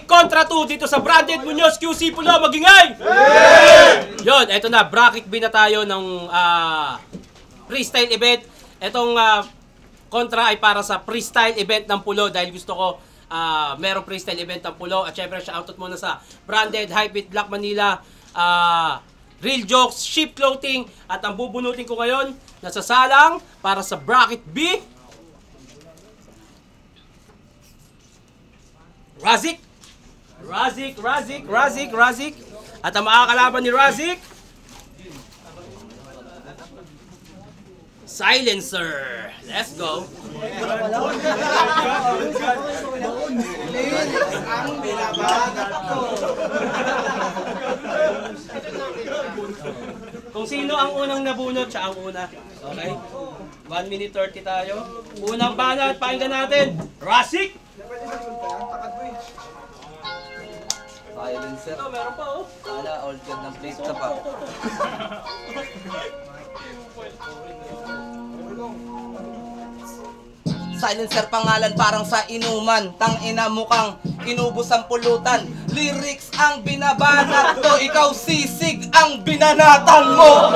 Kontra 2 dito sa Branded Munoz QC Pulo, magingay! Yun, eto na, bracket B na tayo ng freestyle event. Etong kontra ay para sa freestyle event ng Pulo dahil gusto ko merong freestyle event ng Pulo. At syempre, shoutout muna sa Branded, Hypebeat, Black Manila, Real Jokes, Sheep Clothing. At ang bubunutin ko ngayon, nasasalang para sa bracket B, Razik. At ang makakalaban ni Razik, Silencer. Let's go. Kung sino ang unang nabunot, siya ang una. Okay? 1 minute 30 tayo. Unang banat, pakinggan natin. Razik! Silencer. Ito, meron pa oh. Wala, all good ng plate ka pa. Silencer pangalan parang sa inuman. Tangina mukhang inubos ang pulutan. Lyrics ang binabanat ko, ikaw sisig ang binanatan mo.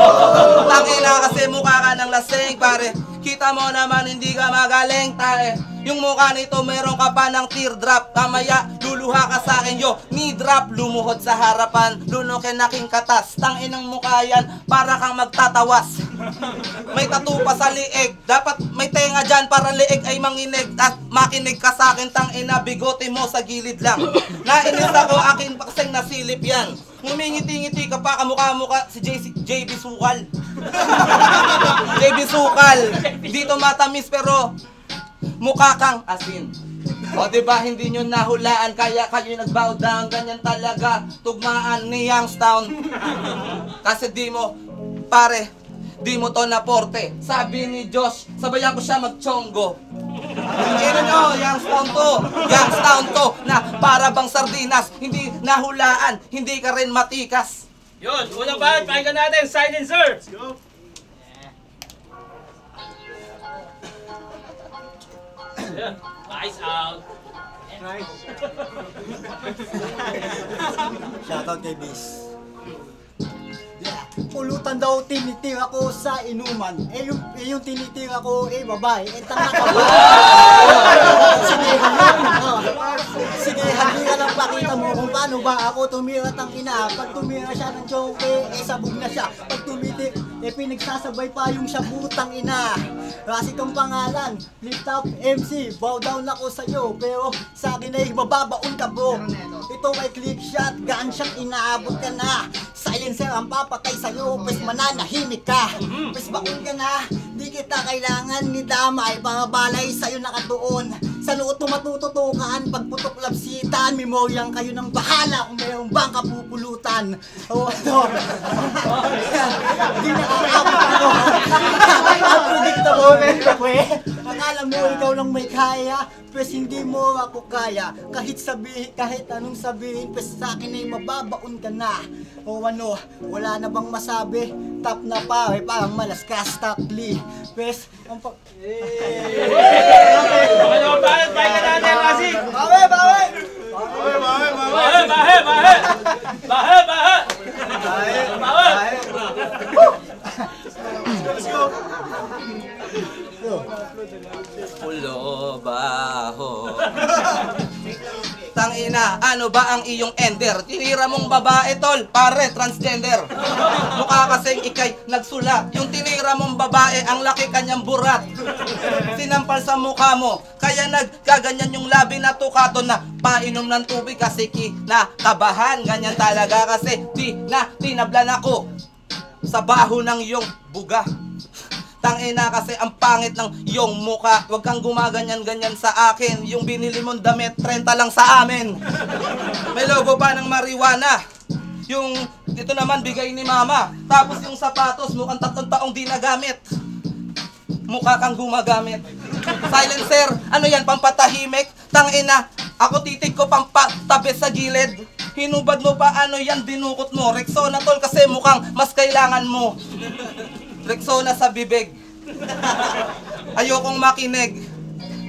Tangina kasi mukha ka ng lasing pare. Kita mo naman hindi ka magaling tae. Yung mukha nito meron ka pa ng teardrop. Kamaya luluha ka sa akin yo. Knee drop, lumuhod sa harapan. Lunukin aking katas. Tanginang mukha yan para kang magtatawas. May tattoo pa sa liig. Dapat may tenga dyan para liig ay manginig. At makinig ka sa akin tangina. Bigote mo sa gilid lang. Nainis ako akin pakseng nasilip yan. Ngumingiti-ngiti ka pa kamukha-mukha si JB Sukal. JB Sukal. Dito matamis pero mukha kang asin. O diba hindi nyo nahulaan kaya kayo nag-bow down. Ganyan talaga tugmaan ni Youngstown. Kasi di mo pare, di mo to naporte. Sabi ni Josh, sabayan ko siya mag-chongo. Ano nyo, Youngstown to na para bang sardinas. Hindi nahulaan, hindi ka rin matikas. Yun, unang banat, pakinggan natin. Silencer. Let's go. Yeah. Nice out. Nice. Shoutout kay Bis. Pulutan daw tinitira ko sa inuman. Yung tinitira ko babae. Tanga ka ba? Sige, halika lang pakita mo kung paano ba ako tumira tang ina. Pag tumira siya ng joke, sabog na siya. Pag tumiti, pinagsasabay pa yung siya putang ina. Razik ang pangalan, lift up MC, bow down ako sa'yo. Pero sa akin ay mababaon ka bro. Ito ay click shot, gunshot, inaabot ka na. Silencer ang papatay sa'yo, pues mananahimik ka. Pues baon ka na, di kita kailangan ni damay. Para balay sa'yo nakatuon. Sa loob matututukan, pagputok lapsitan. Memoryang kayo ng bahala kung mayroong bang kapupulutan. O ano, di nakakapit ako. Unpredictable, akala mo ikaw lang may kaya, pues hindi mo ako kaya. Kahit anong sabihin, pues sa akin ay mababaon ka na. O ano, wala na bang masabi? Top na pa, parang malaskas, takli. Pues, ang pag... Pakinggan natin, Razik. Bawe! Pulo baho. Tangina, ano ba ang iyong ender? Tinira mong babae tol, pare, transgender. Mukha kasing ikay nagsula. Yung tinira mong babae, ang laki kanyang burat. Sinampal sa mukha mo, kaya nagkaganyan yung labi na tukaton na painom ng tubig kasi kinakabahan. Ganyan talaga kasi tinablan ako sa baho ng iyong buga. Tangina kasi ang pangit ng iyong muka. Huwag kang gumaganyan-ganyan sa akin. Yung binili mong damit, 30 lang sa amin. May logo pa ng marijuana. Yung ito naman bigay ni mama. Tapos yung sapatos mukhang 3 taong di nagamit. mukha kang gumagamit. Silencer, ano yan, pampatahimik? Tangina, ako titig ko pampatabi sa gilid. Hinubad mo pa, ano yan, dinukot mo. Rexona tol, kasi mukhang mas kailangan mo. Rexona sa bibig. Ayokong makinig.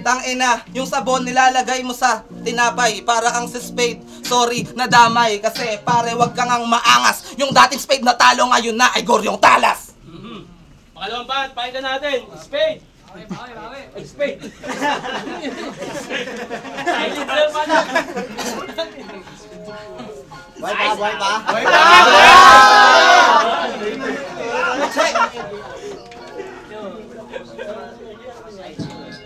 Tangina, yung sabon nilalagay mo sa tinapay para kang si Spade. Sorry, nadamay kasi pare wag kang ang maangas. Yung dating Spade na talo ngayon na ay Goryong Talas. Pangalawang band, pakinggan natin. Spade. Spade. Silencer pa na. Buhay pa, buhay pa. Check!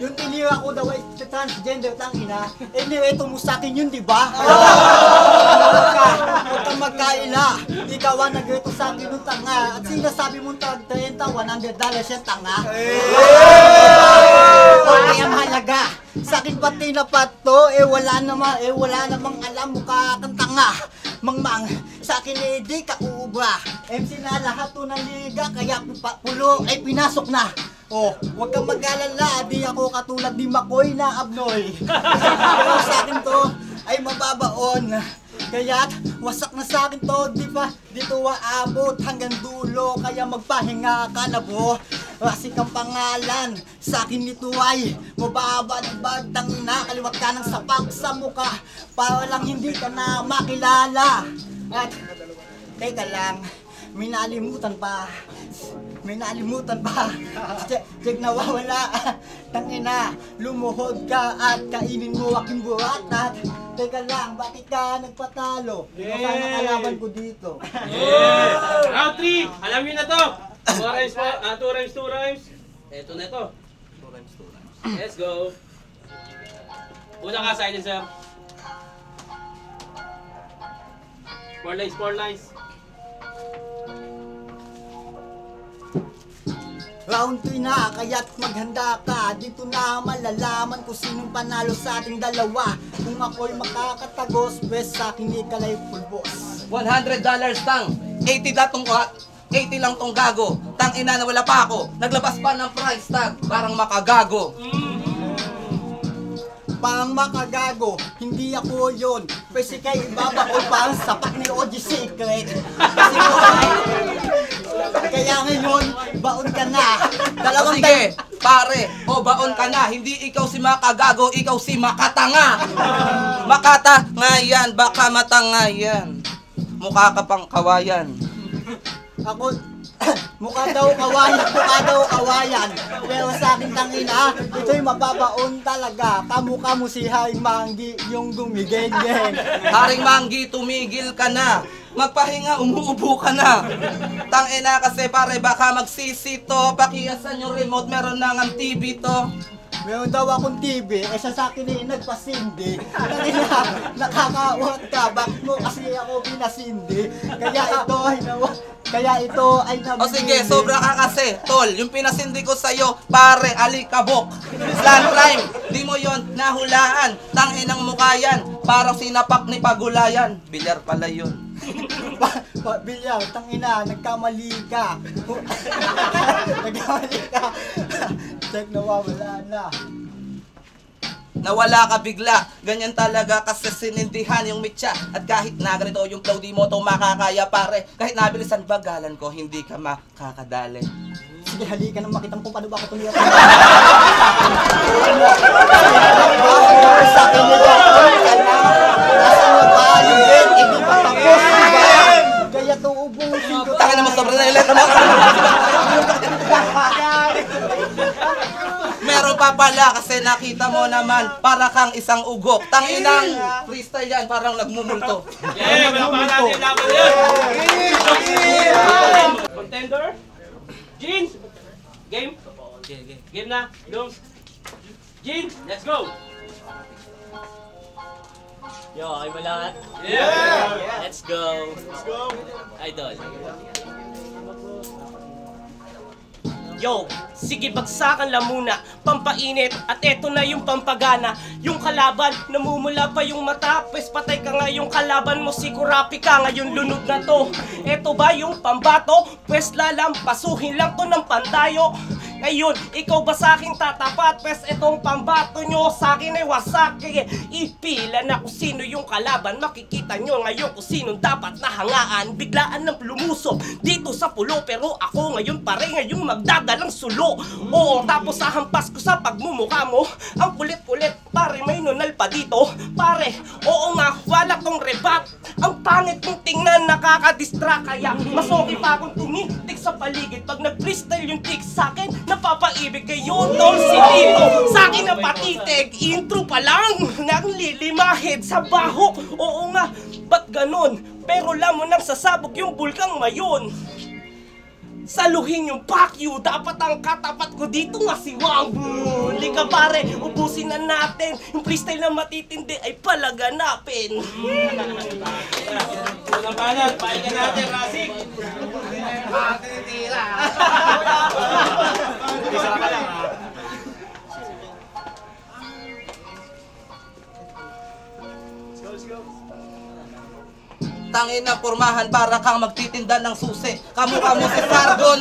Yung tinira ko daw ay transgender tangina, eh nireto mo sa akin yun, di ba? Huwag kang magkaila. Ikaw ang nagreto sa akin yung tanga. At sinasabi mong tag $30, $100 yan tanga. Okay ang halaga. Sa akin pati na pato, wala namang alam mukha kang tanga. Mangmang, sa akin eh di ka uubra. MC na lahat to ng liga, kaya pulo ay pinasok na. Oh, huwag kang mag-alala, di ako katulad ni Makoy na Abnoy. Pero sa akin to ay mababaon. Kaya't wasak na sa akin to, di ba? Dito aabot hanggang dulo, kaya magpahinga ka na bo. Kasi kang pangalan, sa akin nito ay mababad-bad na kaliwat ka ng sapak sa muka para lang hindi ka na makilala. At, teka lang, may nalimutan pa. Check nawawala. Tangina, lumuhod ka at kainin mo aking buhat. At teka lang, bakit ka nagpatalo? Saan ang kalaban ko dito? Yeah! Round 3! Alam niyo na to! 2 rhymes po. 2 rhymes. Ito na ito. 2 rhymes. Let's go. Una ka, silencer. 4 lines. Round 3 na, kaya't maghanda ka. Dito na malalaman kung sinong panalo sa ating dalawa. Kung ako'y makakatagos, best sa akin ikalay full boss. $100 tang, 80 datong 80 lang tong gago. Tang ina na wala pa ako. Naglabas pa ng price tag, parang makagago. Parang makagago, hindi ako yun. Pwede kay ibabakoy parang sapak ni OG Secret. Kasi kaya ngayon, baon ka na. Dalawang Sige, pare, baon ka na. Hindi ikaw si makagago, ikaw si makatanga. Makata nga yan, baka matanga yan. Mukha ka pang kawayan. Ako, mukha daw kawayan. Pero sa akin tangina, ito'y mababaon talaga. Kamukha mo si Haring Manggi, yung gumigeng-geng. Haring Manggi, tumigil ka na. Magpahinga, umuubo ka na. Tangina kasi pare, baka magsisito. Pakiyasan yung remote, meron na ng TV to. Meron daw akong TV, sa akin eh, nagpasindi. Nakakawag ka, bakit mo kasi ako pinasindi? Kaya ito ay nabibili. O sige, sobra ka kasi, tol. Yung pinasindi ko sa'yo, pare, alikabok. Slant rhyme, di mo yon nahulaan. Tanginang mukha yan, parang sinapak ni Pagulayan. Bilyar pala yun. Bilyar, tangina, nagkamali ka. Nagkamali ka. Check nawawala na. Nawala ka bigla, ganyan talaga kasi sinindihan yung mitya. At kahit na ganito yung flow, di mo to makakaya pare. Kahit nabilisan bagalan ko, hindi ka makakadali. Sige, halika nang makita mo kung paano ba ako tumira. Sa akin nila, nasa na ba yung bed? Hindi pa tapos, diba? Kaya to ubusin ko. Taka naman sobrang nailan naman. Meron pa pala kasi nakita mo naman para kang isang ugok. Tanginang freestyle yan, parang nagmumulto. Yeah, malapakan natin laban yan. Contender? Jean? Game? Game na? Looms? Jean, let's go! Yo, okay ba lahat? Yeah! Let's go! Idol. Yo, sige bagsakan lang muna, pampainit at eto na yung pampagana. Yung kalaban, namumula pa yung mata, pwes patay ka nga yung kalaban mo, sigurapi ka ngayon lunod na to. Eto ba yung pambato, pwes lalampasuhin lang to ng pantayo. Ngayon, ikaw ba sa akin tatapat? Pes etong pambato nyo sa akin ay wasak. Kaya ipila na kung sino yung kalaban. Makikita nyo ngayon kung sino dapat nahangaan. Biglaan ng lumusok dito sa pulo, pero ako ngayon pare ngayong magdadalang sulo. Oo, tapos sahampas ko sa pagmumukha mo. Ang kulit-kulit, pare may nunal pa dito. Pare, oo nga, wala kong rebat. Ang pangit mong tingnan, nakaka-distract. Kaya mas okay pa akong tumitig sa paligid. Pag nag-freestyle yung tick sa'kin, napapaibig kayo, tol, si Tito. Sa'kin na patitig, intro pa lang nang lilimahid sa baho. Oo nga, ba't ganon? Pero lamon nang sasabog yung bulkang mayon. Saluhin yung pakyu, dapat ang katapat ko dito nga si Wangbu. Lika pare, ubusin na natin. Yung freestyle na matitindi ay palaganapin. Unang banat, pahinga natin, Rasik. Tangin na pormahan para kang magtitinda ng susi. Kamukha mo si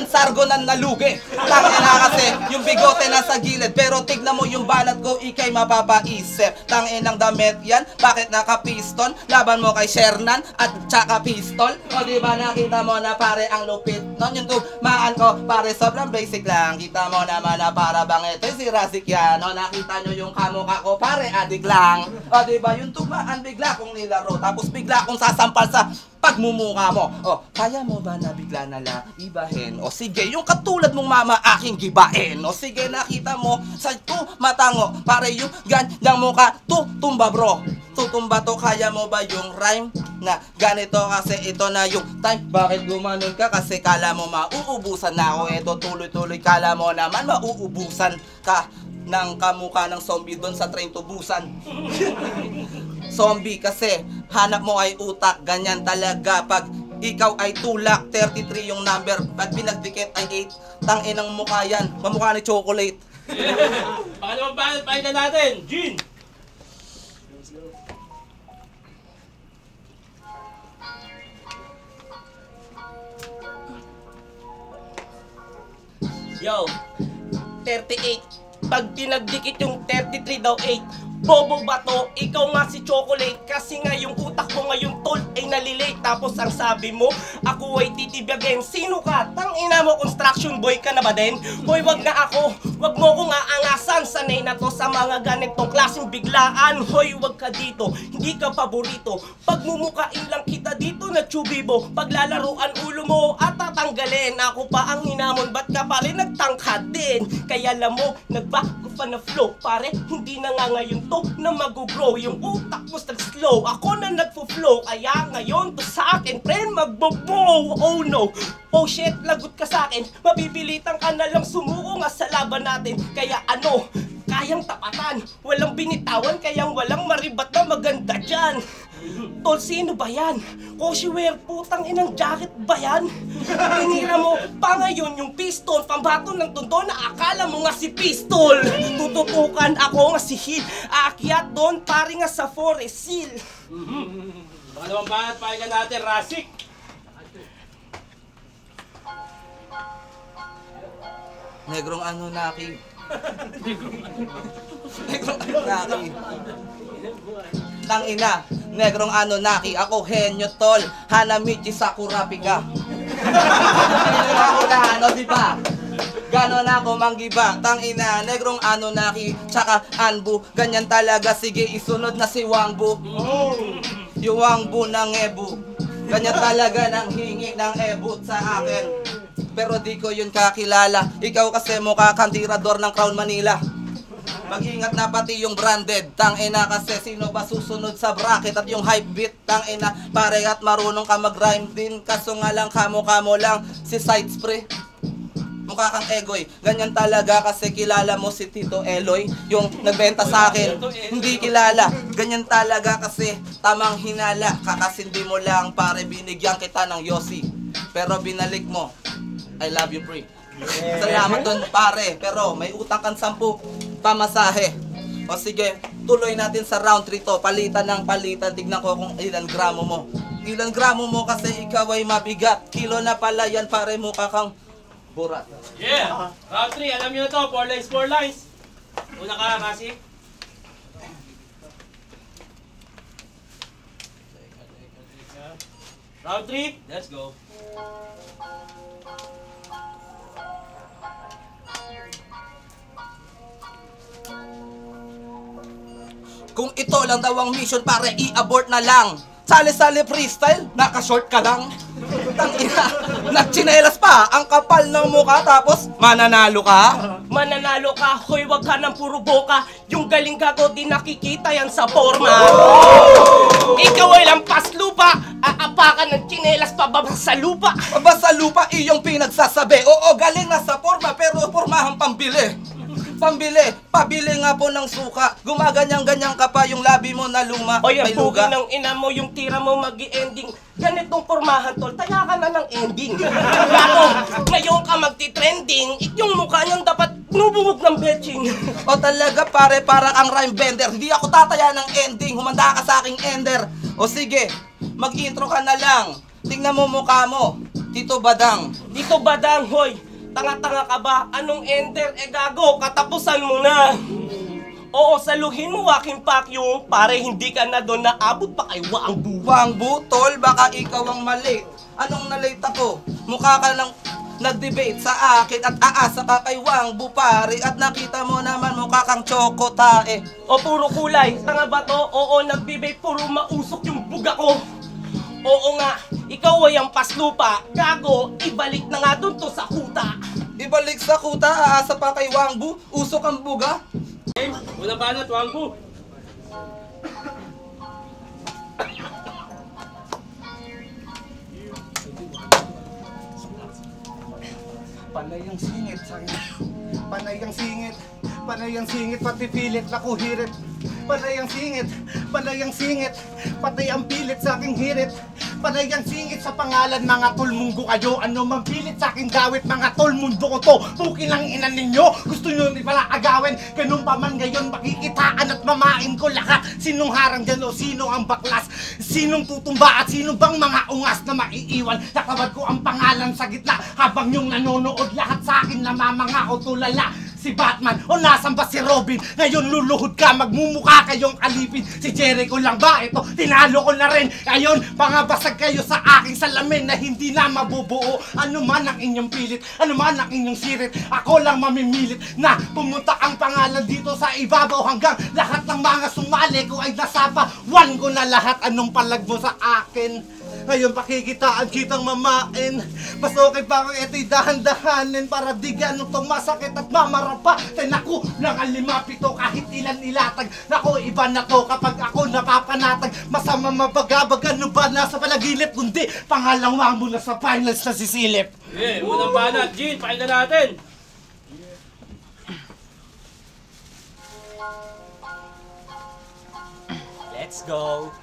Sargon ang nalugi. Tangin na kasi yung bigote nasa gilid, pero tignan mo yung banat ko, ikay mapapaisip. Tangin ng damit yan, bakit naka-piston? Laban mo kay Shernan at tsaka pistol. O diba nakita mo na pare ang lupit nun? Yung tugmaan ko pare sobrang basic lang. Kita mo naman na para bang ito si Rasik yan. O nakita nyo yung kamukha ko pare adik lang. O diba yung tugmaan bigla kong nilaro, tapos bigla kong sasampal sa pagmumukha mo. O, kaya mo ba na bigla nala ibahin? O sige, yung katulad mong mama aking gibain. O sige, nakita mo sa matango, pare yung ganyang mukha tutumba bro. Tutumba to, kaya mo ba yung rhyme na ganito? Kasi ito na yung time. Bakit gumanon ka? Kasi kala mo mauubusan na ako. Ito tuloy-tuloy, kala mo naman mauubusan ka ng kamukha ng zombie doon sa train to Busan. Zombie kasi hanap mo ay utak, ganyan talaga pag ikaw ay tulak. 33 yung number, pag pinagdikit ay 8. Tanginang mukha yan, mamukha ni chocolate. Pangalawang banat, pahinga natin, Jin. Yo, 38. Pag pinagdikit yung 33 daw 8. Bobo ba to? Ikaw nga si Chocolate. Kasi nga yung utak mo ngayon tol ay nalilate. Tapos ang sabi mo, ako ay titibagin. Sino ka? Tangina mo, construction boy ka na ba din? Hoy, wag na ako. Wag mo kong aangasan. Sanay na to sa mga ganitong klaseng biglaan. Hoy, wag ka dito. Hindi ka paborito. Pagmumukain lang kita dito na chubibo. Paglalaruan ulo mo at tatanggalin. Ako pa ang hinamon. Ba't ka pa rin nagtangkad din? Kaya alam mo, nagback pa na flow. Pare, hindi na nga ngayon to na mag-grow. Yung utak mo nag-slow, ako na nagpo-flow. Kaya ngayon to sa akin, friend, magbo-bow. Oh no, oh shit, lagot ka sa akin. Mabibilitan ka na lang sumuko nga sa laban natin. Kaya ano, kayang tapatan. Walang binitawan, kayang walang maribat na maganda dyan. Tol, sino ba yan? Koshiwear, putang inang jacket ba yan? Tinira mo pa ngayon yung pistol, pambato ng tunto na akala mo nga si pistol. Tututukan ako nga si Hill, aakyat doon pari nga sa Forest Hill. Pangalawang banat, pahinga natin, Rasik. Negrong Anunnaki. Negrong Anunnaki. Tangina, Negrong Anunnaki. Ako henyo tol, Hanamichi Sakurapika. Ako na ano, diba? Ganon ako manggiba. Tangina, Negrong Anunnaki tsaka Anbu, ganyan talaga. Sige, isunod na si Wangbu. Yung Wangbu ng Ebu, ganyan talaga nang hingi ng ebut sa akin. Pero di ko yun kakilala. Ikaw kasi mukha kang tirador ng Crown Manila. Mag-ingat na pati yung branded. Tangina kasi sino ba susunod sa bracket at yung hype beat. Tangina pare at marunong ka mag-rhyme din. Kaso nga lang kamukha mo lang si Side Spray. Mukha kang egoy. Ganyan talaga kasi kilala mo si Tito Eloy, yung nagbenta sa akin. Hindi kilala. Ganyan talaga kasi tamang hinala. Kakasindi mo lang pare, binigyan kita ng Yossi. Pero binalik mo, I love you pre. Salamat dun pare, pero may utang kang 10 pamasahe. O sige, tuloy natin sa round 3 to. Palitan ng palitan, tignan ko kung ilan gramo mo. Ilan gramo mo kasi ikaw ay mabigat. Kilo na pala yan pare, mukha kang Burat. Yeah! Round 3, alam nyo na to, 4 lines, 4 lines. Una ka, Kasi. Round 3, let's go. Kung ito lang daw ang mission, pare, i-abort na lang. Sali-sali freestyle, naka-short ka lang. Tangina, nagtsinelas pa ang kapal ng mukha tapos mananalo ka. Mananalo ka, hoy wag ka ng puro boka. Yung galing gago di nakikita yan sa forma. Ikaw ay lampas lupa, aapakan ng tsinelas pababa sa lupa. Baba sa lupa iyong pinagsasabi. Oo, galing na sa forma pero formahang pambili. Pabili nga po ng suka. Gumaganyang-ganyang ka pa yung labi mo na luma. O yan, may luga. pugi ng ina mo, yung tira mo magi-ending. Ganitong pormahan tol, taya ka na ng ending. Gago, ngayon ka magti-trending, yung mukha niyang dapat nubungog ng betching. O talaga pare, parang ang rhyme bender. Hindi ako tataya ng ending, humanda ka sa aking ender. O sige, mag-intro ka na lang. Tingnan mo mukha mo, Tito Badang. Dito badang, hoy, tanga-tanga ka ba? Anong ender? Gago, katapusan mo na. Oo, saluhin mo aking pakyong, pare hindi ka na doon naabot pa kay Waang Bu. Wang butol, baka ikaw ang mali. Anong nalate ako? Mukha ka lang nag-debate sa akin at aasa ka kay Wang Bu pare. At nakita mo naman mukha kang choco tae. O puro kulay, tanga ba to? Oo, nagbibay, puro mausok yung buga ko. Oo nga, ikaw ay ang paslupa. Gago, ibalik na nga doon to sa kuta. Ibalik sa kuta, aasa pa kay Wang Bu. Usok ang buga. Game, unang banat, Wangbu. Panay ang singit, panay ang singit, panay ang singit, pati pilit na kuhirit. Panay ang singit, panay ang singit, patay ang pilit sa aking hirit. Panay ang singit sa pangalan, mga tol, munggo kayo. Ano mang pilit sa aking gawit, mga tol, mundo ko to. Pukin lang ina ninyo, gusto nyo di pala agawin. Ganun pa man ngayon, makikitaan at mamain ko lahat. Sinong harang dyan o sino ang baklas? Sinong tutumba at sino bang mga ungas na maiiwan? Nakabad ko ang pangalan sa gitna, habang yung nanonood lahat sa akin namamanga o tulala. Si Batman o nasan ba si Robin? Ngayon luluhod ka, magmumukha kayong alipin. Si Jericho lang ba? Ito, tinalo ko na rin. Ngayon, pangabasag kayo sa aking salamin na hindi na mabubuo. Ano man ang inyong pilit, ano man ang inyong sirit, ako lang mamimilit na pumunta ang pangalan dito sa ibabaw hanggang lahat ng mga sumali ko ay nasapa. One ko na lahat, anong palag mo sa akin? Ngayon pakikitaan kitang mamain. Mas okay pa kung ito'y dahan-dahanin para di ganun tong masakit at mamarapa. Naku, lang ang 5-7 kahit ilan ilatag. Naku, iba na to kapag ako napapanatag. Masama mabagabag, ano ba nasa panaginip? Kundi pangalawang mo na sa finals na sisilip. Yeah, unang banat, Jean, pakinggan natin. Let's go.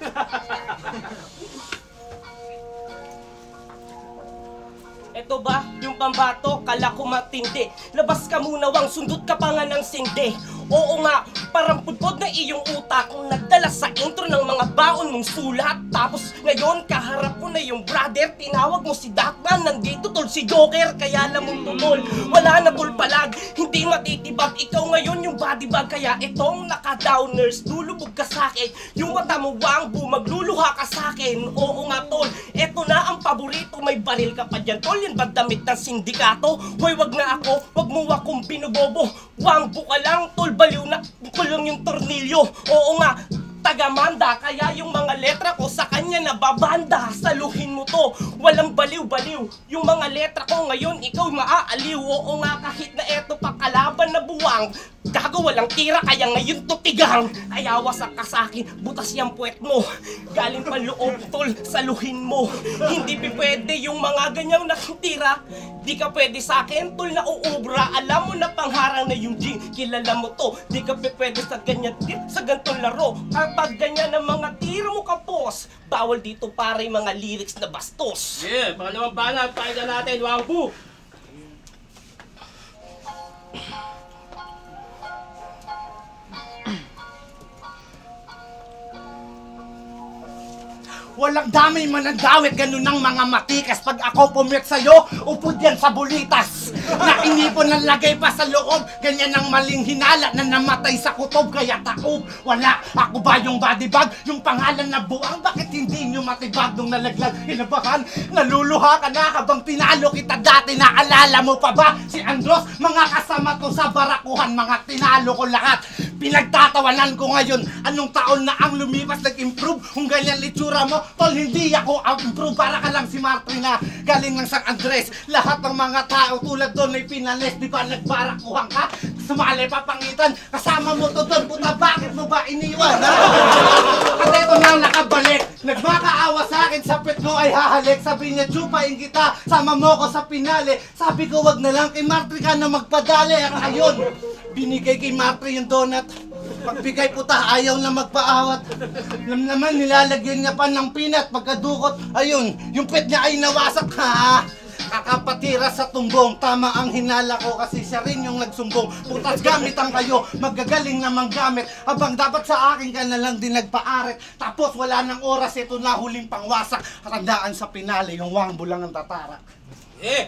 Eto ba, yung pambato, kala ko matindi. Labas ka muna wang, sundot ka pa nga ng sindi. Oo nga, parang pudpod na iyong utak kung nagdala sa intro ng mga baon mong sulat. Tapos ngayon, kaharap ko na yung brother, tinawag mo si Darkman, nandito tol si Joker, kaya alam mong tutol. Wala na tol palag, hindi matitibag, ikaw ngayon yung body bag. Kaya itong naka-downers, lulubog ka sa'kin. Yung mata mo Wang Bu, magluluha ka sa'kin. Oo nga tol, eto na ang paborito, may baril ka pa dyan tol. Yan ba damit ng sindikato? Hoy, wag na ako, wag mo akong binubobo. Wang Bu ka lang, tol, baliw na kulong yung tornilyo. Oo nga, taga-manda, kaya yung mga letra ko sa kanya nababanda. Saluhin mo to, walang baliw-baliw. Yung mga letra ko ngayon, ikaw maaaliw. Oo nga, kahit na eto pa kalaban na buwang, gago walang tira, kaya ngayon to tigang. Kaya wasak ka sa'kin, butas yung puwet mo. Galing pa loob, tol, saluhin mo. Hindi pwede yung mga ganyang nakitira. Di ka pwede sa'kin, tol, na uubra. Alam mo na pangharang na yung G, kilala mo to. Di ka pwede sa ganyan, sa gantong laro. Kapag ganyan ang mga tira mo kapos, bawal dito pare mga lyrics na bastos. Yeah, pangalawang banat, pakinggan natin, Wangbu. Walang damay manandawit, ganun ang mga matikas. Pag ako pumit sa'yo, upod yan sa bulitas. Na inipon ng lagay pa sa loob, ganyan ang maling hinala na namatay sa kutob. Kaya taob, wala, ako ba yung body bag? Yung pangalan na buang, bakit hindi nyo matibag nung nalaglag? Kinabahan, naluluha ka na habang tinalo kita dati. Naalala mo pa ba si Andros? Mga kasama ko sa barakuhan, mga tinalo ko lahat. Pinagtatawanan ko ngayon, anong taon na ang lumipas nag-improve? Kung ganyan litsura mo, tol, hindi ako improve. Para ka lang si Martina, galing ng San Andres. Lahat ng mga tao tulad doon ay pinalis. Di ba nagbarakuhan ka? Sumali papangitan, kasama mo to doon. Puta, bakit mo ba iniwan? At eto na nakabalik, nagmakaawa sa akin, sa pet ko ay hahalik. Sabi niya, chupain kita, sama mo ko sa pinali. Sabi ko, wag na lang kay Martri ka na magpadali. At ayun, binigay kay Martri yung donut. Pagbigay puta, ayaw na magpaawat. Naman, nilalagyan niya pa ng peanut. Pagkadukot, ayun, yung pet niya ay nawasak. Ha? Kakapatira sa tumbong. Tama ang hinala ko kasi siya rin yung nagsumbong. Putas gamitan kayo, magagaling namang gamit. Habang dapat sa akin ka na lang din nagpaarit. Tapos wala nang oras, ito na huling pangwasak. Tandaan sa pinali, yung wangbo lang ang tatarak.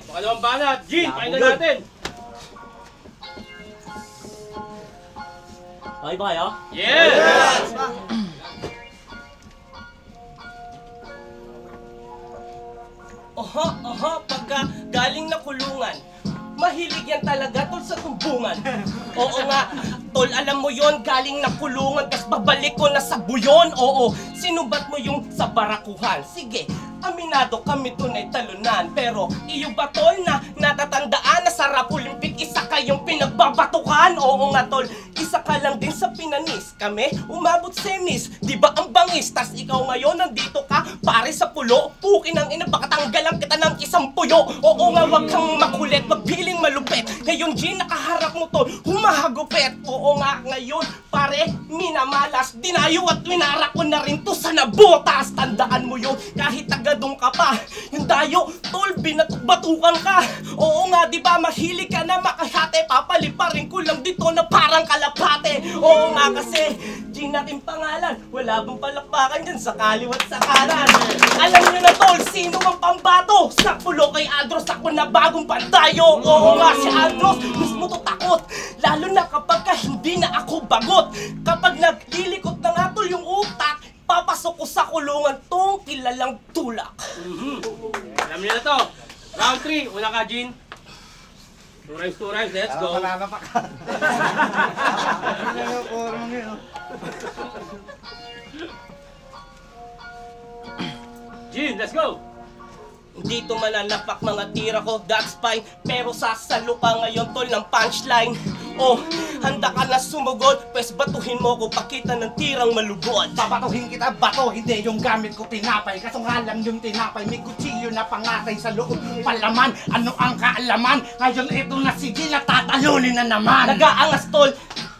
Pakalawang banat. Gin, pakinan natin. Okay ba kayo? Yes! Pagka galing na kulungan, mahilig yan talaga, tol, sa tumbungan. Oo nga, tol, alam mo yon, galing na kulungan, tas babalik ko na sa buyon. Oo, sinubat mo yung sa barakuhan. Sige, aminado kami tunay talunan. Pero iyo ba, tol, na natatandaan na sa rap Olympic, isa kayong pinagbabatukan? Oo nga, tol, isa ka lang din sa pinanis. Kami, umabot semis, di ba ang bangis? Tas ikaw ngayon, nandito ka, pare sa pulo. Pukin ang ina, baka tanggalan kita ng isang puyo. Oo nga, wag kang makulit, magpiling malupit. Ngayon, G, nakaharap mo to, humahagupit. Oo nga, ngayon, pare, minamalas. Dinayo at winarak ko na rin to sa nabotas. Tandaan mo yun, kahit tagadong ka pa. Yung dayo, tol, binatuk-batukan ka. Oo nga, di ba, mahilig ka na makahate. Papaliparin ko lang dito na parang kalapate. Oo nga, kasi, G natin pangalan. Wala bang palakpakan dyan sa kaliwat sa kanan. Alam nyo na, tol, sino ang pambato? Sa pulo kay Andros, ako na bagong pantayo. Oo nga, si Andros, mismo to takot. Lalo na kapag hindi na ako bagot. Kapag naglilikot na nga, tol, yung utak, papasok ko sa kulungan tong kilalang tulak. Alam niyo na to. Round 3, una ka, Gin. 2 rounds, let's go. Wala pa ka. Gin, let's go. Hindi to mananapak mga tira ko, that's fine. Pero sasalo ka ngayon, tol, ng punchline. Oh, handa ka na sumugod, pwes batuhin mo ko, pakita ng tirang malugod. Babatuhin kita, bato, hindi yung gamit ko tinapay. Kaso nga lang yung tinapay, may kutsilyo na pangatay sa loob. Palaman, ano ang kaalaman? Ngayon ito na sige, natatalunin na naman. Nag-aangas, tol.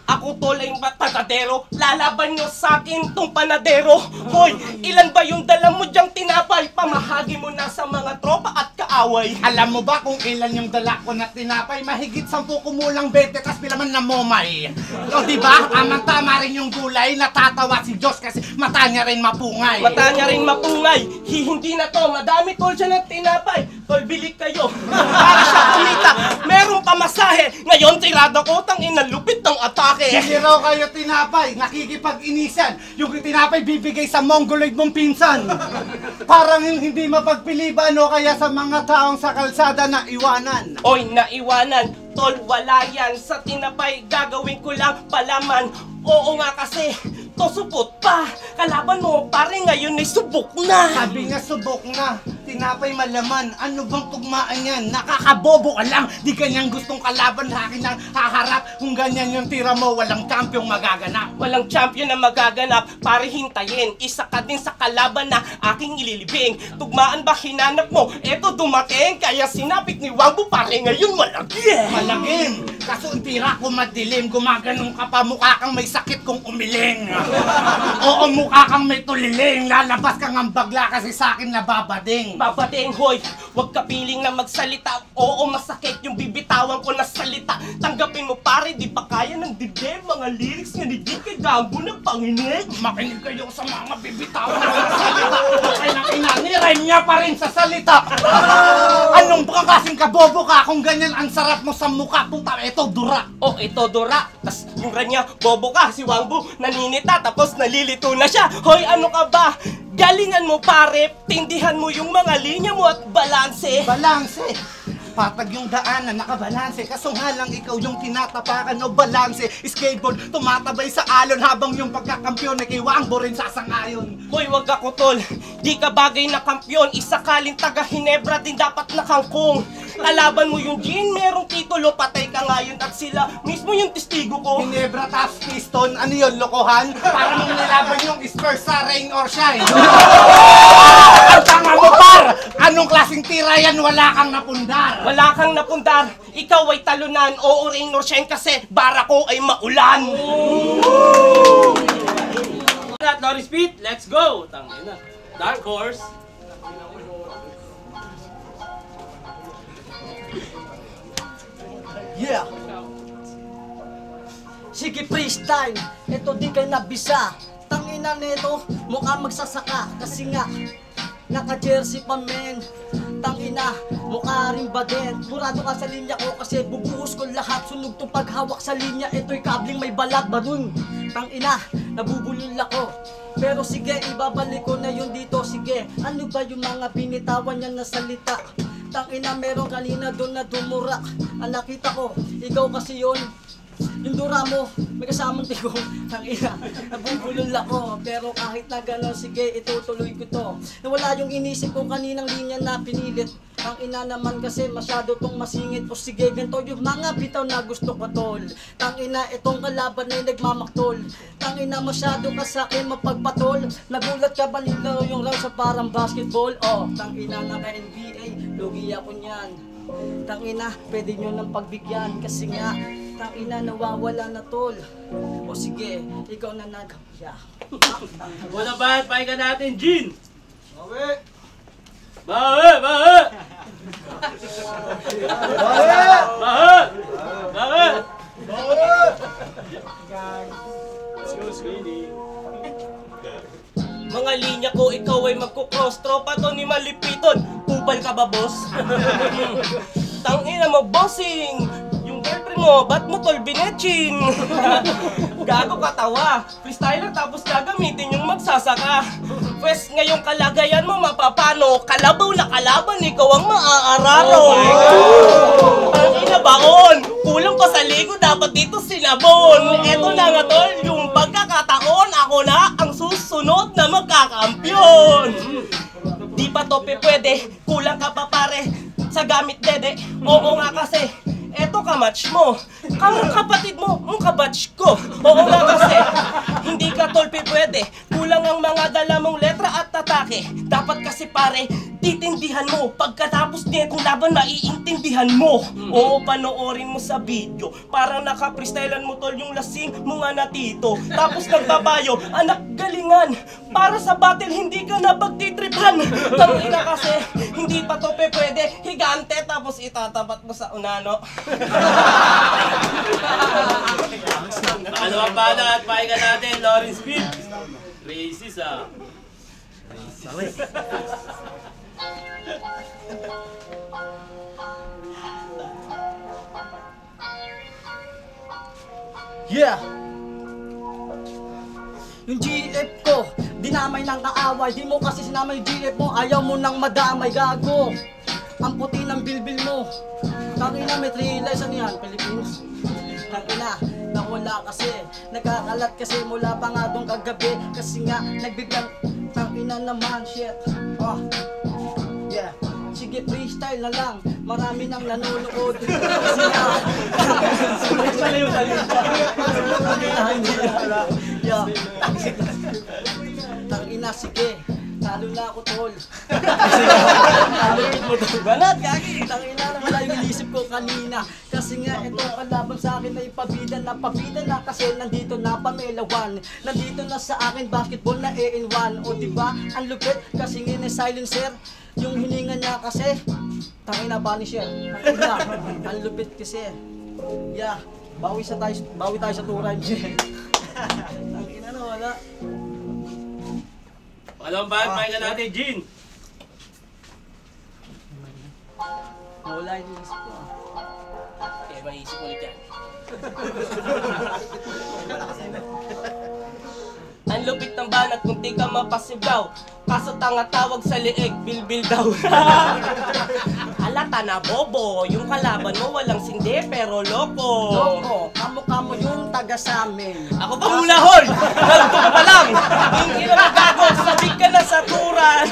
Ako, tol, ay panadero. Lalaban nyo sa akin tong panadero. Hoy, ilan ba yung dala mo dyang tinapay? Pamahagi mo na sa mga tropa at kaaway. Alam mo ba kung ilan yung dala ko na tinapay? Mahigit 10 kumulang 20, tas pilaman na momay. O diba, tama rin yung gulay. Natatawa si Diyos kasi mata niya rin mapungay. Mata niya rin mapungay. Hindi na to, madami, tol, siya ng tinapay. Tol, bili kayo. Para siya kumita, merong pamasahe. Ngayon, tirada ko, tangina, lupit ng atake. Hindi raw kayo tinapay, nakikipag-inisan. Yung tinapay bibigay sa mongoloid mong pinsan. Parang hindi mapagpiliban o kaya sa mga taong sa kalsada na iwanan. Oy, naiwanan, tol, wala yan. Sa tinapay, gagawin ko lang palaman. Oo nga kasi, to supot pa. Kalaban mo, pare, ngayon ay subok na. Sabi nga subok na, tinapay malaman. Ano bang tugmaan yan? Nakakabobo ka lang. Di kanyang gustong kalaban, hakin ang haharap. Kung ganyan yung tira mo, walang kampyong magaganap. Walang champion na magaganap, pare, hintayin. Isa ka din sa kalaban na aking ililibing. Tugmaan ba hinanap mo? Eto dumating, kaya sinapit ni Wangbo, pare, ngayon malagim. Malagim, kaso ang tira ko madilim. Gumaganong ka pa, mukha kang may sakit kung umiling. Oo, mukha kang may tuliling. Lalabas kang ang bagla kasi sa akin nababading. Babading, hoy, wag ka piling na magsalita. Oo, masakit yung bibitawan ko na salita. Tanggapin mo, pare, di pa kaya ng dibdib. Mga mga lyrics nga ni Kay Gago ng panginig. Makinig kayo sa mga bibitawan ng salita. Kaya nirem niya pa rin sa salita. Anong baka kasing kabobo ka kung ganyan ang sarap mo sa mukha? Puta, eto dura. Oh, ito Dora. Tas yung kanya, bobo ka, si Wangbu, naninita, tapos nalilito na siya. Hoy, ano ka ba? Galingan mo pare, tindihan mo yung mga linya mo at balanse. Balanse. Patag yung daanan, nakabalanse. Kaso nga lang ikaw yung tinatapakan o balanse. Skateboard, tumatabay sa alon habang yung pagkakampyon ay kay Wangbo rin sasangayon. Hoy, wag ka kutol. Di ka bagay na kampyon. Isakaling taga Hinebra din dapat nakangkong. Kalaban mo yung Jean, merong titulo, patay ka ngayon at sila mismo yung testigo ko. Ginebra taps piston, ano yun, lokohan? Para mong nilaban yung Spurs sa rain or shine. Ang tanga mo par! Anong klaseng tira yan? Wala kang napundar. Wala kang napundar. Ikaw ay talunan. Oo, rain or shine kasi bara ko ay maulan. At Loris Beat, let's go! Tangina. Dark Horse. Yeah! Sige freestyle, ito di kayo nabisa. Tangina nito, mukha magsasaka. Kasi nga, naka-jersey pa men. Tangina, mukha rin ba din? Burado ka sa linya ko kasi bubuhos ko lahat. Sunog to paghawak sa linya, ito'y kabling may balat barun. Tangina, nabubulol ako. Pero sige, ibabalik ko na yun dito. Sige, ano ba yung mga binitawan niya na salita? Tangina, meron kanina doon na dumurak. Ang nakita ko, ikaw kasi yun. Yung dura mo, may kasamang tigong. Tangina, nabubulol ako. Pero kahit na gano'n, sige, itutuloy ko to. Nawala yung inisip ko kaninang linya na pinilit. Ang ina naman kasi masyado tong masingit. O sige, ganito yung mga bitaw na gusto ko tol. Tangina, itong kalaban ay nagmamaktol. Tangina, masyado ka sa akin mapagpatol. Nagulat ka ba nila yung raw sa parang basketball? Oh, tangina, naka-NBA, lugi ako niyan. Tangina, pwede nyo nang pagbigyan. Kasi nga, tangina, nawawala na tol. O sige, ikaw na yeah. Una ba, pahinga natin, Jean! Bawi! Bawi! Bawi! Bawi! Mga linya ko, ikaw ay magkukross. Tropa to ni Malipiton. Kupal ka ba, boss? Tangina mo, bossing! Yung girlfriend mo, ba't mo tol binetchin? Gago katawa. Freestyler tapos gagamitin yung magsasaka. Pwes ngayong kalagayan mo mapapano? Kalabaw na kalaban, ikaw ang maaararo. Tangina baon! Kulang pa sa ligo, dapat dito sinabon. Eto na nga tol, yung pagkakataon, ako na ang susunod na magkakampyon. Di pa to pwede, kulang ka pa pare sa gamit dede. Oo nga kasi, eto kamatch mo. Kamang kapatid mo, ang kabatch ko. Oo nga kasi, hindi ka tolpe pwede. Kulang ang mga dala mong letra at atake. Dapat kasi pare, titindihan mo. Pagkatapos nitong laban, maiintindihan mo. Oo, panoorin mo sa video. Parang naka-freestylean mo tol yung lasing mo nga na tito. Tapos nagbabayo, anak galingan. Para sa battle, hindi ka na pagtitripan. Tangina kasi, hindi pa to pwede. Higante, tapos itatapat mo sa unano. Ano ang bana at pahinga natin, Loris Beat? Racist ah. Yeah! Yung GF ko, dinamay ng kaaway. Di mo kasi sinamay yung GF mo, ayaw mo nang madamay, gago. Ang puti ng bilbil mo. Tangina, may 3 lives ano yan, Philippines. Tangina, nawala kasi. Nagkakalat kasi mula pa nga doon kagabi. Kasi nga, nagbibigyan. Tangina naman, shit. Oh, yeah. Sige, freestyle na lang. Marami nang nanonood. Kasi nga, pala yung salita. Yeah. Tangina, sige. Talo na ako, tol. Talupit mo tol. Banat, gagi. Tangina na wala yung inisip ko kanina. Kasi nga, ito ang kalaban sa akin ay pabida na kasi nandito na Pamelawan. Nandito na sa akin basketball na in-1. O diba, ang lupit kasi nga silencer. Yung hininga niya kasi, tangina Punisher. Tangina, ang lupit kasi. Yeah, Bawi tayo sa 2 rhymes eh. Ang ina na wala. Alam ba, pahinga natin, Jin. Wala yung isip ko ah. Eh, maisip ulit yan. Ang lupit ng banat kung di ka mapasigaw. Kaso tanga tawag sa liig, bilbil daw. Halata na bobo, yung kalaban mo walang sindi pero loko. Loko, kamo yung taga sa amin. Ako pa mula hol! Ganto ka pa lang! Hindi na magago, sabik ka na sa turan!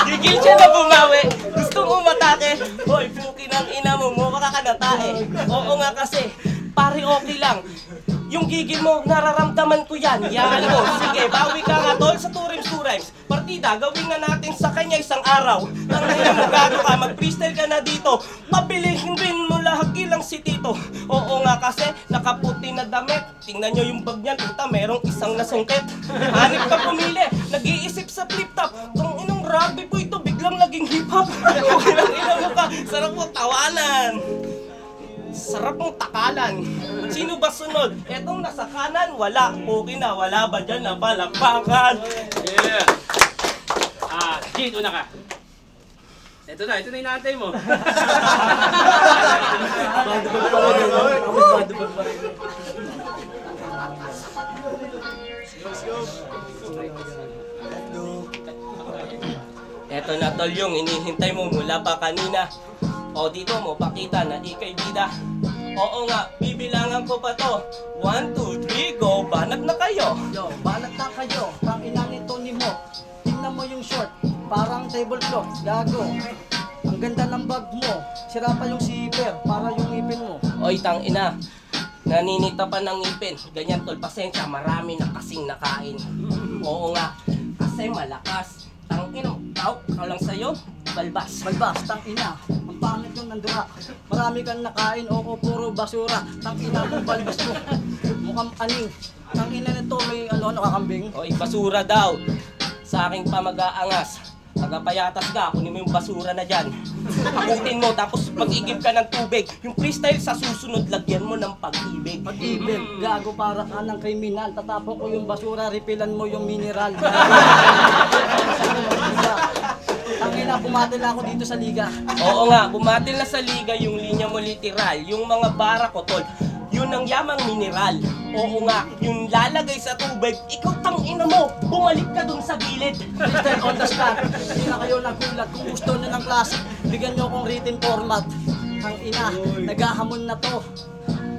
Gigil siya na bumawi, gustong umatake. Hoy, puki ng ina mo, mukha ka na tae. Oo nga kasi, pare okay lang. Yung gigil mo, nararamdaman ko yan. Yan mo, sige, bawi ka nga tol sa 2 rhymes. Partida, gawin na natin sa kanya isang araw. Nang nagagago ka, mag-freestyle ka na dito. Pabilihin din mo lahat ilang si Tito. Oo nga kasi, nakaputi na damit. Tingnan nyo yung bag niyan, puta, merong isang nasungkit. Hanip ka pumili, nag-iisip sa flip-top. Kung inong rugby po ito, biglang naging hip-hop. Ilang mo ka, sarap mo tawanan. Sarap mong takalan. Sino ba sunod? Etong nasa kanan, wala. Okay na, wala ba dyan na palakpakan? Yeah. Jin, una ka. Ito na yung inaantay mo. Eto na tol yung inihintay mo mula pa kanina. O dito mo pakita na ikay bida. Oo nga, bibilangan ko pa to. 1, 2, 3, go! Banat na kayo! Yo, banat na kayo. Pang inang ito ni mo. Tingnan mo yung short. Parang tablecloth. Gago. Ang ganda ng bag mo. Sira pa yung zipper. Para yung ipin mo. Oy, tang ina. Naninita pa ng ipin. Ganyan tol, pasensya. Marami na kasing nakain. Oo nga, kasi malakas. Tang ina, tao, ikaw lang sa'yo. Balbas. Balbas, tang ina. Ang pangit yung nandura. Marami kang nakain, oo, puro basura. Tang ina mong balbas mo. Mukhang aning. Tang ina nito, may ano, kakambing. Oy, basura daw. Sa aking pa mag-aangas. Tagapayatas ka, kunin mo yung basura na dyan. Akutin mo, tapos pag-igib ka ng tubig. Yung freestyle sa susunod, lagyan mo ng pag-ibig. Pag-ibig, gago para ka ng kriminal. Tatapon ko yung basura, repilan mo yung mineral. Tangina, bumatil na ako dito sa liga. Oo nga, bumatil na sa liga yung linya mo literal. Yung mga bara ko, tol, yun ang yamang mineral. Oo nga, yung lalagay sa tubig, ikaw tangina mo, bumalik ka dun sa gilid. Freestyle on the spot. Hindi na kayo nagulat. Kung gusto nyo ng classic, bigyan nyo akong written format. Tangina, naghahamon na to.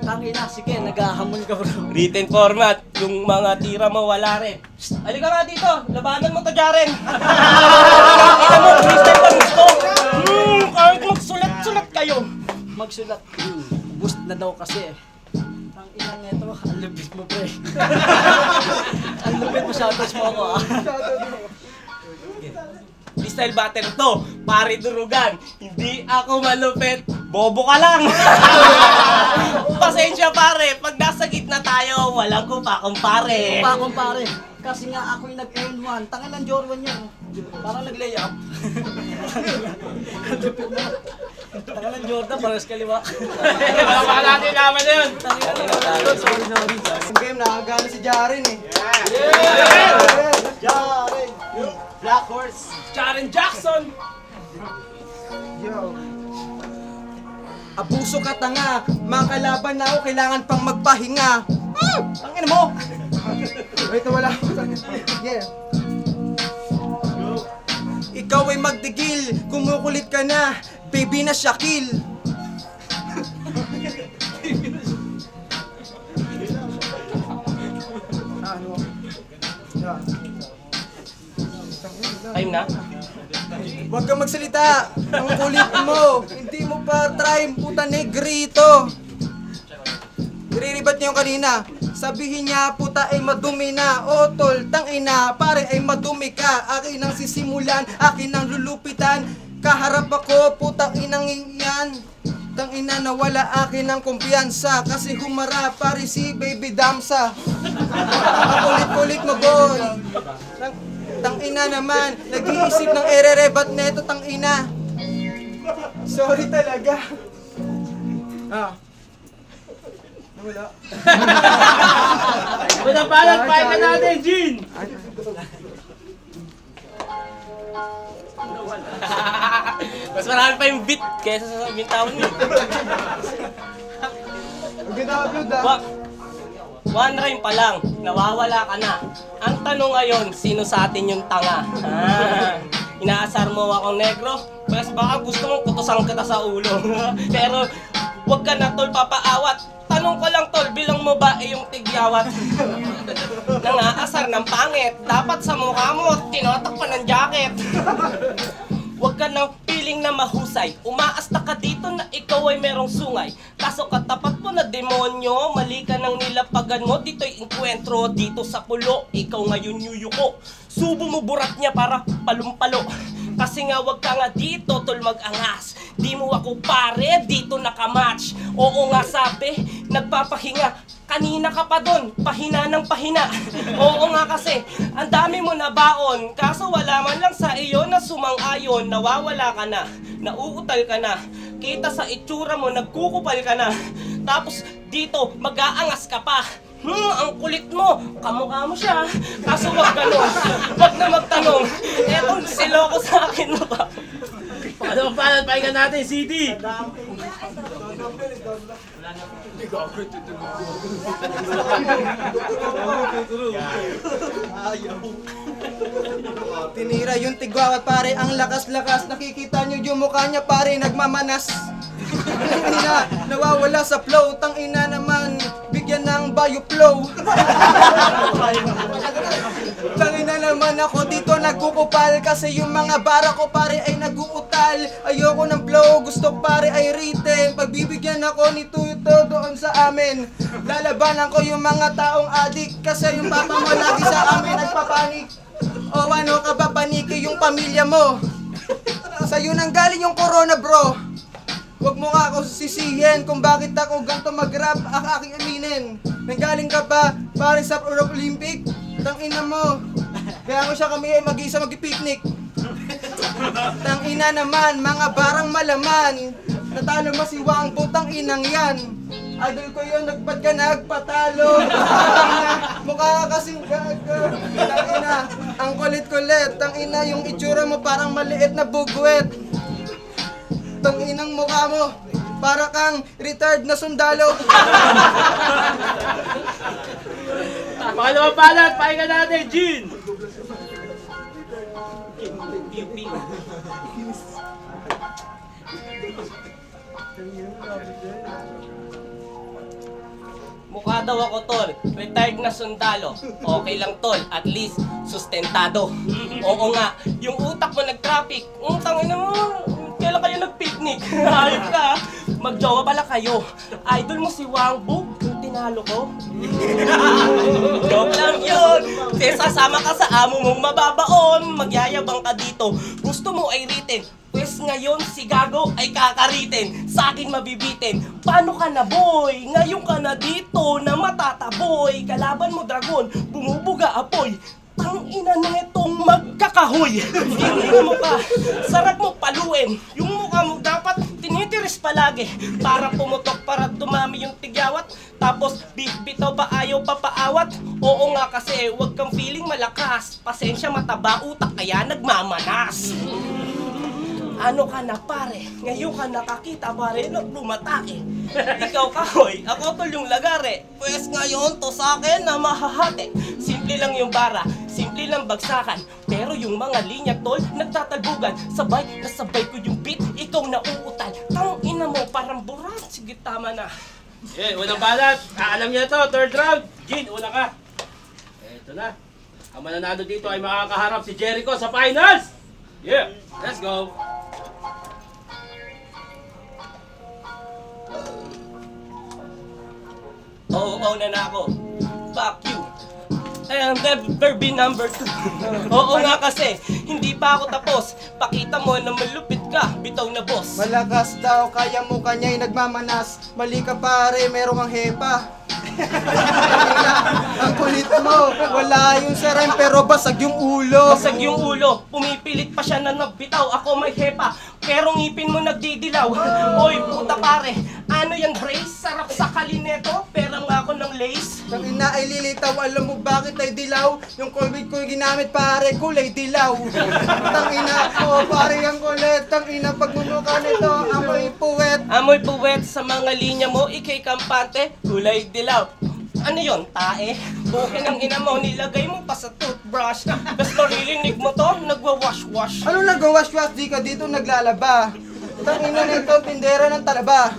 Tangina, sige, naghahamon ka bro. Written format, yung mga tira mo wala rin. Psst, halika nga dito, labanan mo to Jaren. Tangina mo, freestyle pa gusto. Kahit magsulat-sulat kayo. Magsulat. Boost na daw kasi. Tangina nito, ang lupit mo pre. Ang lupit mo, shoutouts mo ako ah. Freestyle battle to, pare durugan. Hindi ako malupit, bobo ka lang. Pasensya pare, pag nasa gitna tayo, walang kumpare. Pa kumpare, kasi nga ako'y nag-N1. Tangin ng Jorwan yun. Parang nag-layup. Tangin ng Jordan, parang kaliwa. Baka natin naman na yun. Tangin ng sorry. Yung game, nakagano si Jaren eh. Jaren! Black Horse! Jaren Jackson! Yo! Abuso ka tanga, mga kalaban na ako, kailangan pang magpahinga. Tangin mo! Wait, wala ako. Yeah. Ikaw ay magdigil, kumukulit ka na, baby na Shaquille. Time na? Huwag kang magsalita, ang kulit mo, hindi mo pa try, puta negrito. Niriribat niya yung kanina, sabihin niya puta ay madumi na. O tol, tangina, pare ay madumi ka. Akin ang sisimulan, akin ang lulupitan. Kaharap ako, putang inang yan. Tangina na wala akin ang kumpiyansa. Kasi humarap pare si Baby Damsa. Ang kulit-kulit mo boy. Tangina naman, nag-iisip ng ererebat neto tangina. Sorry talaga. Wala. Unang balat, pakinggan natin, Jean! Mas marami pa yung beat kaysa sa bintawan niyo. One rhyme pa lang, nawawala ka na. Ang tanong ngayon, sino sa atin yung tanga? Inaasar mo akong negro? Pues baka gusto mong kutusan kita sa ulo. Pero wag ka na tol papaawat. Tanong ko lang tol, bilang mo ba yung tigyawat? Nangaasar ng pangit, dapat sa mukha mo tinotakpan ng jacket. Huwag ka nang piling na mahusay, umaasta ka dito na ikaw ay merong sungay. Kaso katapat mo na demonyo, mali ka nang nilapagan mo, dito'y enkwentro. Dito sa pulo, ikaw ngayon yuyuko. Subo mo burat niya para palumpalo. Kasi nga wag ka nga dito tol mag-angas. Di mo ako pare, dito nakamatch. Oo nga sabi, nagpapahinga. Kanina ka pa doon, pahina ng pahina. Oo nga kasi, ang dami mo na baon. Kaso wala man lang sa iyo na sumang-ayon. Nawawala ka na, nauutal ka na. Kita sa itsura mo, nagkukupal ka na. Tapos dito, mag-aangas ka pa. Ang kulit mo, kamukha mo siya. Kaso wag ganun, wag na magtanong. Etong siloko sa akin mo ba? Unang balat, pakinggan natin, CD! Tinira yung tigwawat pare, ang lakas-lakas. Nakikita nyo yung mukha niya pare, nagmamanas. Tangina, nawawala sa flow. Tangina naman, bigyan ng bioflow. Tangina naman ako dito nagkukupal. Kasi yung mga bara ko pare ay naguutal. Ayoko ng flow, gusto pare ay written. Pagbibigyan ako nito ito doon sa amin. Lalabanan ko yung mga taong adik. Kasi yung papa mo lagi sa amin nagpapanik. O ano ka ba paniki yung pamilya mo? Sa'yo nang galing yung corona bro. Huwag mo nga ako sisihin kung bakit ako ganito mag-rap ang aking aminin. Nanggaling ka ba pare sa Olympic? Tangina mo. Kaya ko siya kami ay mag-isa mag-picnic. Tangina naman, mga barang malaman. Natalo mo si Wang, putang inang yan. Idol ko yun, nagpat ka nagpatalo. Tangina, mukha ka kasing gaga. Tangina, ang kulit-kulit. Tangina, yung itsura mo parang maliit na bugwet. Tanginang mukha mo, para kang retired na sundalo. Pangalawang balat, pakinggan natin, Jean! Mukha daw ako tol, retired na sundalo. Okay lang tol, at least sustentado. Oo nga, yung utak mo nag-traffic. Tangina mo, kailan kayo nag-picnic? Ayop ka, magjowa pala kayo. Idol mo si Wang Bug, yung tinalo ko. Joke lang yun. Kasi sasama ka sa amo mong mababaon. Magyayabang ka dito, gusto mo ay written. Pwes ngayon si Gago ay kakaritin, sa akin mabibitin. Paano ka na boy? Ngayon ka na dito na matataboy. Kalaban mo dragon, bumubuga apoy. Tangina netong magkakahoy. Hindi mo ka, sarap mo paluin. Yung mukha mo dapat tinitiris palagi. Para pumutok, para dumami yung tigyawat. Tapos bitaw pa ayaw pa paawat. Oo nga kasi wag kang feeling malakas. Pasensya mataba utak kaya nagmamanas. Ano ka na pare? Ngayon ka nakakita pare, nagbumatake. Ikaw kahoy, ako tol yung lagare. Pwes ngayon to sa akin na mahahati. Simple lang yung bara, simple lang bagsakan. Pero yung mga linya tol, nagtatalbugan. Sabay na sabay ko yung beat, ikaw na uutal. Tangina mo, parang buras. Sige, tama na. Unang balat, alam niya to, third round. Jean, una ka. Eto na. Ang mananalo dito ay makakaharap si Jericho sa finals. Yeah, let's go. Oo, na ako. Fuck you. And never be number 2. Oo nga kasi, hindi pa ako tapos. Pakita mo na malupit ka, bitaw na boss. Malakas daw, kaya mo kanya'y nagmamanas. Mali ka pare, meron kang hepa. Ang kulit mo, wala yung sarem pero basag yung ulo. Basag yung ulo, pumipilit pa siya na nagbitaw. Ako may hepa, pero ngipin mo nagdidilaw. Oy, puta pare, ano yung brain ina ay lilitaw. Alam mo bakit ay dilaw? Yung Colgate ko ginamit pare, kulay dilaw. Tang ina ko, pare ang kulit. Tang ina pagmumukha nito, amoy puwet. Amoy puwet sa mga linya mo, ikay kampante, kulay dilaw. Ano yon, tae? Bukin ang ina mo, nilagay mo pa sa toothbrush. Basta ririnig mo to, nagwa-wash-wash. Ano nag-wash-wash? Di ka dito naglalaba. Tang ina nito, tindera ng talaba.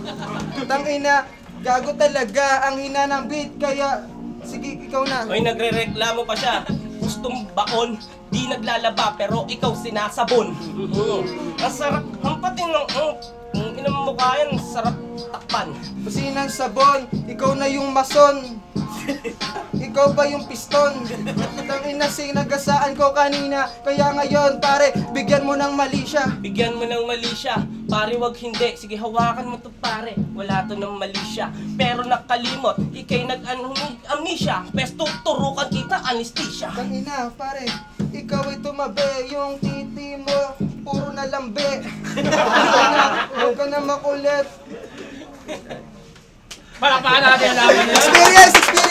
Tang ina, gago talaga ang hina ng beat. Kaya, sige, ikaw na. Hoy, nagre-reklamo pa siya. Gustong baon, di naglalaba, pero ikaw sinasabon. Ang sarap, hampatin ng ina mo mukha yan, sarap takpan. Kusinang sabon, ikaw na yung mason. Ikaw ba yung piston? Tang ina, sinagasaan ko kanina. Kaya ngayon, pare, bigyan mo ng mali siya. Bigyan mo ng mali siya, pare wag hindi. Sige, hawakan mo to pare, wala to ng mali siya. Pero nakalimot, ikay nag-amnesia. Pesto, turukan kita, anesthesia. Tang ina, pare, ikaw ay tumabi. Yung titi mo, puro na lambe. Huwag ka na makulit. Palakpakan natin ang laban niya. Experience!